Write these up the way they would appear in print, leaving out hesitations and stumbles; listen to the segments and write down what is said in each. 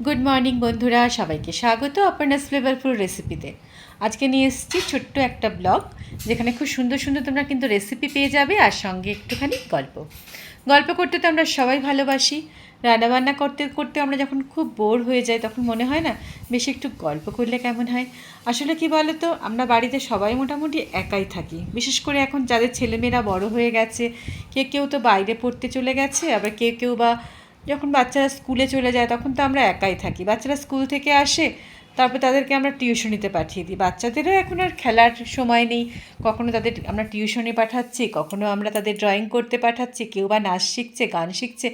Good morning বন্ধুরা, সবাইকে স্বাগত অপর্ণাস ফ্লেভারফুল রেসিপিতে। আজকে নিয়ে এসেছি ছোট্ট একটা ব্লগ, যেখানে খুব সুন্দর সুন্দর তোমরা কিন্তু রেসিপি পেয়ে যাবে, আর সঙ্গে একটুখানি গল্প। গল্প করতে তো আমরা সবাই ভালোবাসি। রান্নাবান্না করতে করতে আমরা যখন খুব বোর হয়ে যাই, তখন মনে হয় না বেশি একটু গল্প করলে কেমন হয়। আসলে কি বলো তো, আমরা বাড়িতে সবাই মোটামুটি একাই থাকি, বিশেষ করে এখন যাদের ছেলেমেয়েরা বড় হয়ে গেছে। কেউ তো বাইরে পড়তে চলে গেছে, আবার কেউ বা যখন বাচ্চারা স্কুলে চলে যায় তখন তো আমরা একাই থাকি। বাচ্চারা স্কুল থেকে আসে, তারপর তাদেরকে আমরা টিউশনিতে পাঠিয়ে দিই। বাচ্চাদেরও এখন আর খেলার সময় নেই, কখনো তাদের আমরা টিউশনে পাঠাচ্ছি, কখনো আমরা তাদের ড্রয়িং করতে পাঠাচ্ছি, কেউ বা নাচ শিখছে, গান শিখছে।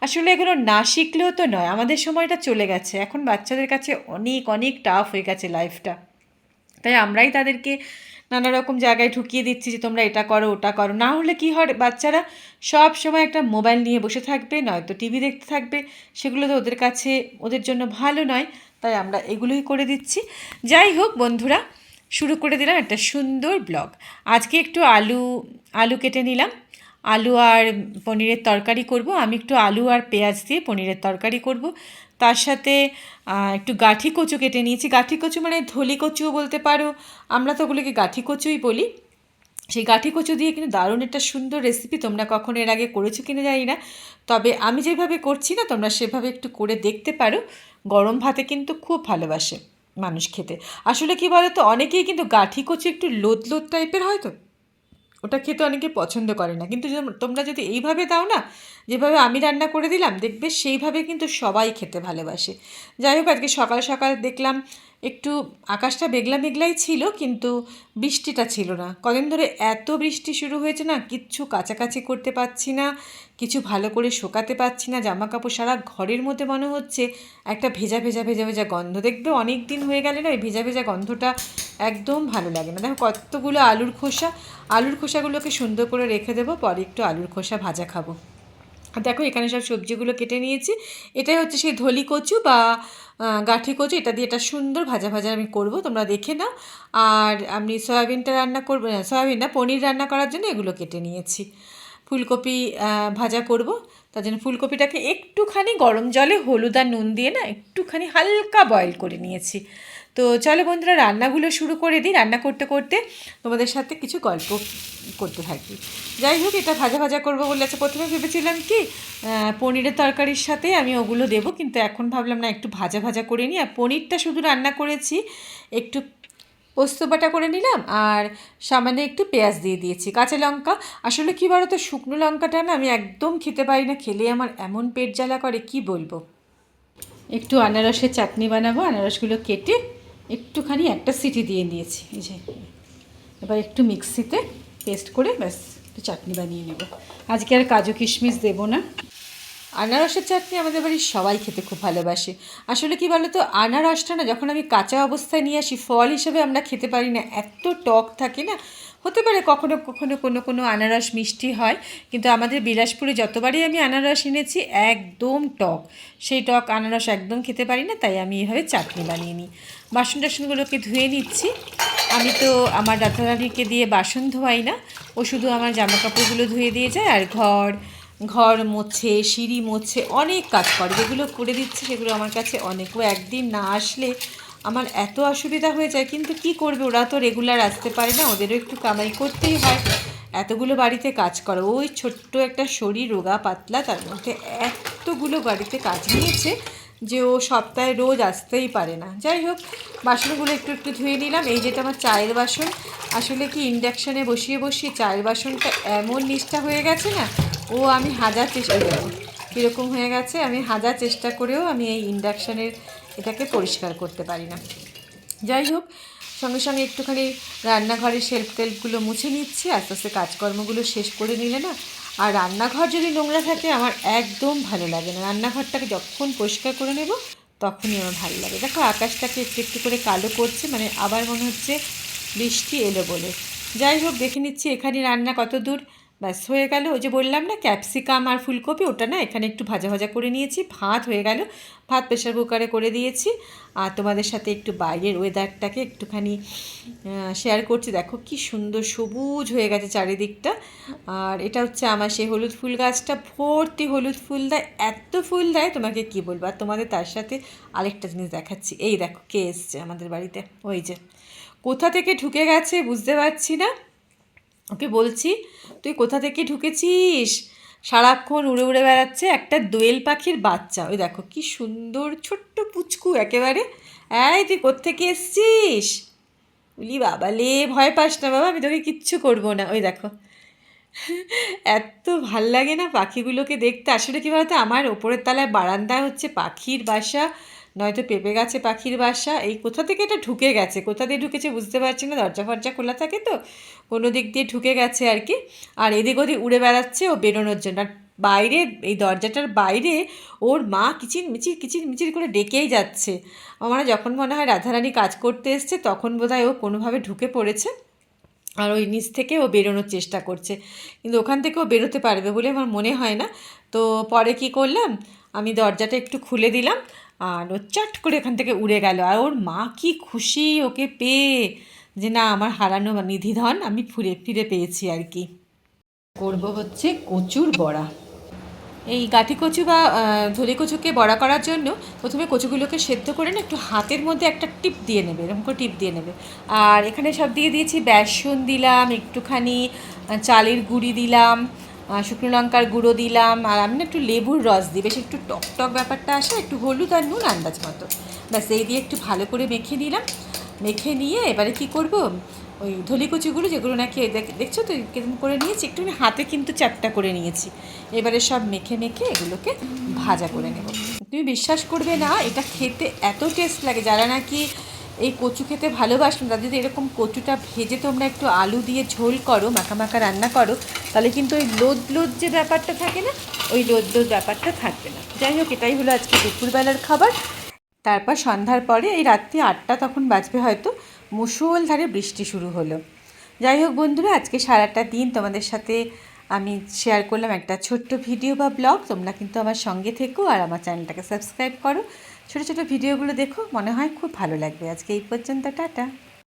আসলে এগুলো না শিখলেও তো নয়, আমাদের সময়টা চলে গেছে। এখন বাচ্চাদের কাছে অনেক অনেক টাফ হয়ে গেছে লাইফটা, তাই আমরাই তাদেরকে নানা রকম জায়গায় ঢুকিয়ে দিচ্ছি যে তোমরা এটা করো ওটা করো। না হলে কি হয়, বাচ্চারা সব সময় একটা মোবাইল নিয়ে বসে থাকবে, নয়তো টিভি দেখতে থাকবে। সেগুলো তো ওদের কাছে, ওদের জন্য ভালো নয়, তাই আমরা এগুলোই করে দিচ্ছি। যাই হোক বন্ধুরা, শুরু করে দিলাম একটা সুন্দর ব্লগ। আজকে একটু আলু কেটে নিলাম। আলু আর পনিরের তরকারি করব। আমি একটু আলু আর পেঁয়াজ দিয়ে পনিরের তরকারি করব। তার সাথে একটু গাঁঠি কচু কেটে নিয়েছি। গাঁঠি কচু মানে ধলি কচুও বলতে পারো, আমরা তো ওগুলোকে গাঁঠি কচুই বলি। সেই গাঁঠি কচু দিয়ে কিন্তু দারুণ একটা সুন্দর রেসিপি। তোমরা কখনো এর আগে করেছো কিনা জানি না, তবে আমি যেভাবে করছি না, তোমরা সেভাবে একটু করে দেখতে পারো। গরম ভাতে কিন্তু খুব ভালোবাসে মানুষ খেতে। আসলে কি বলো তো, অনেকেই কিন্তু গাঁঠি কচু একটু লোদ লোদ টাইপের হয়, তো ওটা খেতে অনেকে পছন্দ করে না। কিন্তু তোমরা যদি এইভাবে দাও না, যেভাবে আমি রান্না করে দিলাম, দেখবে সেইভাবে কিন্তু সবাই খেতে ভালোবাসে। যাই হোক, আজকে সকাল সকাল দেখলাম একটু আকাশটা মেঘলা মেঘলাই ছিল, কিন্তু বৃষ্টিটা ছিল না। কদিন ধরে এত বৃষ্টি শুরু হয়েছে না, কিচ্ছু কাচাকাচি করতে পারছি না, কিছু ভালো করে শোকাতে পারছি না। জামা কাপড় সারা ঘরের মধ্যে মনে হচ্ছে একটা ভেজা ভেজা ভেজা ভেজা গন্ধ। দেখবে অনেক দিন হয়ে গেলে না, ওই ভেজা ভেজা গন্ধটা একদম ভালো লাগে না। দেখো কতগুলো আলুর খোসাগুলোকে সুন্দর করে রেখে দেবো, পরে একটু আলুর খোসা ভাজা খাবো। আর দেখো এখানে সব সবজিগুলো কেটে নিয়েছি। এটাই হচ্ছে সেই ধলি কচু বা গাঁঠি কচু। এটা দিয়ে এটা সুন্দর ভাজা ভাজা আমি করব, তোমরা দেখে নাও। আর আমি সয়াবিনটা রান্না করবো, সয়াবিন না, পনির রান্না করার জন্য এগুলো কেটে নিয়েছি। ফুলকপি ভাজা করব, তার জন্য ফুলকপিটাকে একটুখানি গরম জলে হলুদ আর নুন দিয়ে না একটুখানি হালকা বয়েল করে নিয়েছি। তো চলো বন্ধুরা, রান্নাগুলো শুরু করে দিই। রান্না করতে করতে তোমাদের সাথে কিছু গল্প করতে থাকি। যাই হোক, এটা ভাজা ভাজা করবো বলে আচ্ছা, প্রথমে ভেবেছিলাম কি পনিরের তরকারির সাথে আমি ওগুলো দেবো, কিন্তু এখন ভাবলাম না, একটু ভাজা ভাজা করে নিই। আর পনিরটা শুধু রান্না করেছি, একটু পোস্ত বাটা করে নিলাম, আর সামান্য একটু পেঁয়াজ দিয়ে দিয়েছি, কাঁচা লঙ্কা। আসলে কী বলো তো, শুকনো লঙ্কাটা না আমি একদম খেতে পারি না, খেলে আমার এমন পেট জ্বালা করে কি বলবো। একটু আনারসের চাটনি বানাবো। আনারসগুলো কেটে একটুখানি একটা সিটি দিয়ে নিয়েছি, এই যে। এবার একটু মিক্সিতে পেস্ট করে ব্যাস একটু চাটনি বানিয়ে নেব। আজকে আর কাজু কিশমিশ দেবো না। আনারসের চাটনি আমাদের বাড়ির সবাই খেতে খুব ভালোবাসে। আসলে কি বলো তো, আনারসটা না যখন আমি কাঁচা অবস্থায় নিয়ে আসি, ফল হিসেবে আমরা খেতে পারি না, এত টক থাকে না। হতে পারে কখনো কখনো কোনো আনারস মিষ্টি হয়, কিন্তু আমাদের বিলাসপুরে যতবারই আমি আনারস এনেছি একদম টক। সেই টক আনারস একদম খেতে পারি না, তাই আমি এইভাবে চাটনি বানিয়ে নিই। বাসন টাসনগুলোকে ধুয়ে নিচ্ছি। আমি তো আমার দাদারানিকে দিয়ে বাসন ধোয়াই না, ও শুধু আমার জামা কাপড়গুলো ধুয়ে দিয়ে যায়, আর ঘর মোছে, সিঁড়ি মোছে, অনেক কাজ করে। যেগুলো করে দিচ্ছে সেগুলো আমার কাছে অনেক। ও একদিন না আসলে আমার এত অসুবিধা হয়ে যায়, কিন্তু কি করবে, ওরা তো রেগুলার আসতে পারে না, ওদেরও একটু কামাই করতেই হয়। এতগুলো বাড়িতে কাজ করো, ওই ছোট্ট একটা শরীর, রোগা পাতলা, তার মধ্যে এতগুলো বাড়িতে কাজ নিয়েছে যে ও সপ্তাহে রোজ আসতেই পারে না। যাই হোক, বাসনগুলো একটু একটু ধুয়ে নিলাম। এই যেটা আমার চায়ের বাসন, আসলে কি ইন্ডাকশানে বসিয়ে বসিয়ে চায়ের বাসনটা এমন নিষ্ঠা হয়ে গেছে না, ও আমি হাজার চেষ্টা করব, কীরকম হয়ে গেছে, আমি হাজার চেষ্টা করেও আমি এই ইন্ডাকশানের এটাকে পরিষ্কার করতে পারি না। যাই হোক, সঙ্গে সঙ্গে একটুখানি রান্নাঘরের শেলফ টেলফগুলো মুছে নিচ্ছি। আস্তে আস্তে কাজকর্মগুলো শেষ করে নিলে না, আর রান্নাঘর যদি নোংরা থাকে আমার একদম ভালো লাগে না। রান্নাঘরটাকে যখন পরিষ্কার করে নেব তখনই আমার ভালো লাগে। দেখো আকাশটাকে একটু একটু করে কালো করছে, মানে আবার মনে হচ্ছে বৃষ্টি এলো বলে। যাই হোক, দেখে নিচ্ছি এখানে রান্না কত দূর। ব্যাস হয়ে গেল। ওই যে বললাম না ক্যাপসিকাম আর ফুলকপি, ওটা না এখানে একটু ভাজা ভাজা করে নিয়েছি। ভাত হয়ে গেল, ভাত প্রেশার কুকারে করে দিয়েছি। আর তোমাদের সাথে একটু বাইরের ওয়েদারটাকে একটুখানি শেয়ার করছি। দেখো কি সুন্দর সবুজ হয়ে গেছে চারিদিকটা। আর এটা হচ্ছে আমার সেই হলুদ ফুল গাছটা, ভর্তি হলুদ ফুল দেয়, এত ফুল দেয় তোমাকে কি বলবো। আর তোমাদের তার সাথে আরেকটা জিনিস দেখাচ্ছি। এই দেখো কে এসছে আমাদের বাড়িতে, ওই যে কোথা থেকে ঢুকে গেছে বুঝতে পারছি না। ওকে বলছি তুই কোথা থেকে ঢুকেছিস, সারাক্ষণ উড়ে উড়ে বেড়াচ্ছে। একটা দোয়েল পাখির বাচ্চা, ওই দেখো কি সুন্দর ছোট্ট পুচকু একেবারে। এই তুই কোত্থেকে এসছিস? বলি বাবালে, ভয় পাস না বাবা, আমি তোকে কিচ্ছু করবো না। ওই দেখো এত ভাল লাগে না পাখিগুলোকে দেখতে। আসলে কী বলতো, আমার ওপরের তলায় বারান্দায় হচ্ছে পাখির বাসা, নয়তো পেঁপে গাছে পাখির বাসা। এই কোথা থেকে এটা ঢুকে গেছে, কোথা দিয়ে ঢুকেছে বুঝতে পারছি না। দরজা ফরজা খোলা থাকে তো, কোনো দিক দিয়ে ঢুকে গেছে আর কি। আর এদিক ওদিক উড়ে বেড়াচ্ছে ও বেরোনোর জন্য। আর বাইরে এই দরজাটার বাইরে ওর মা কিচির মিচির করে ডেকেই যাচ্ছে। আমার যখন মনে হয় রাধারানী কাজ করতে এসছে তখন বোধহয় ও কোনোভাবে ঢুকে পড়েছে, আর ওই নিচ থেকে ও বেরোনোর চেষ্টা করছে, কিন্তু ওখান থেকে ও বেরোতে পারবে বলে আমার মনে হয় না। তো পরে কি করলাম, আমি দরজাটা একটু খুলে দিলাম, আর ও চট করে ওখান থেকে উড়ে গেল। আর ওর মা কি খুশি ওকে পেয়ে, যে না আমার হারানো নিধিধন আমি ফিরে পেয়েছি আর কি। করব হচ্ছে কচুর বড়া। এই গাঁঠি কচু বা ধরে কচুকে বড়া করার জন্য প্রথমে কচুগুলোকে সেদ্ধ করে না একটু হাতের মধ্যে একটা টিপ দিয়ে নেবে, এরকম করে টিপ দিয়ে নেবে। আর এখানে সব দিয়ে দিয়েছি, বেসন দিলাম, একটুখানি চালের গুঁড়ি দিলাম, শুকনো লঙ্কার গুঁড়ো দিলাম, আর আমি না একটু লেবুর রস দিই, বেশ একটু টক টক ব্যাপারটা আসে, একটু হলুদ আর নুন আন্দাজ মতো। ব্যাস এই দিয়ে একটু ভালো করে মেখে নিলাম। মেখে নিয়ে এবারে কি করব, ওই ধলি কচুগুলো যেগুলো নাকি দেখছো তো কেমন করে নিয়েছি, একটুখানি হাতে কিন্তু চ্যাপটা করে নিয়েছি। এবারে সব মেখে এগুলোকে ভাজা করে নেব। তুমি বিশ্বাস করবে না, এটা খেতে এত টেস্ট লাগে। যারা নাকি এই কচু খেতে ভালোবাসেন তারা যদি এরকম কচুটা ভেজে তোমরা একটু আলু দিয়ে ঝোল করো, মাখা মাখা রান্না করো, তাহলে কিন্তু ওই লোদ যে ব্যাপারটা থাকে না, ওই লোদ ব্যাপারটা থাকবে না। যাই হোক, এটাই হলো আজকে দুপুরবেলার খাবার। তারপর সন্ধ্যার পরে এই রাত্রি 8টা তখন বাজবে হয়তো, মুষলধারে বৃষ্টি শুরু হলো। যাই হোক বন্ধুরা, আজকে সারাটা দিন তোমাদের সাথে আমি শেয়ার করলাম একটা ছোট্ট ভিডিও বা ব্লগ। তোমরা কিন্তু আমার সঙ্গে থেকো আর আমার চ্যানেলটাকে সাবস্ক্রাইব করো, ছোটো ছোটো ভিডিওগুলো দেখো, মনে হয় খুব ভালো লাগবে। আজকে এই পর্যন্ত, টাটা।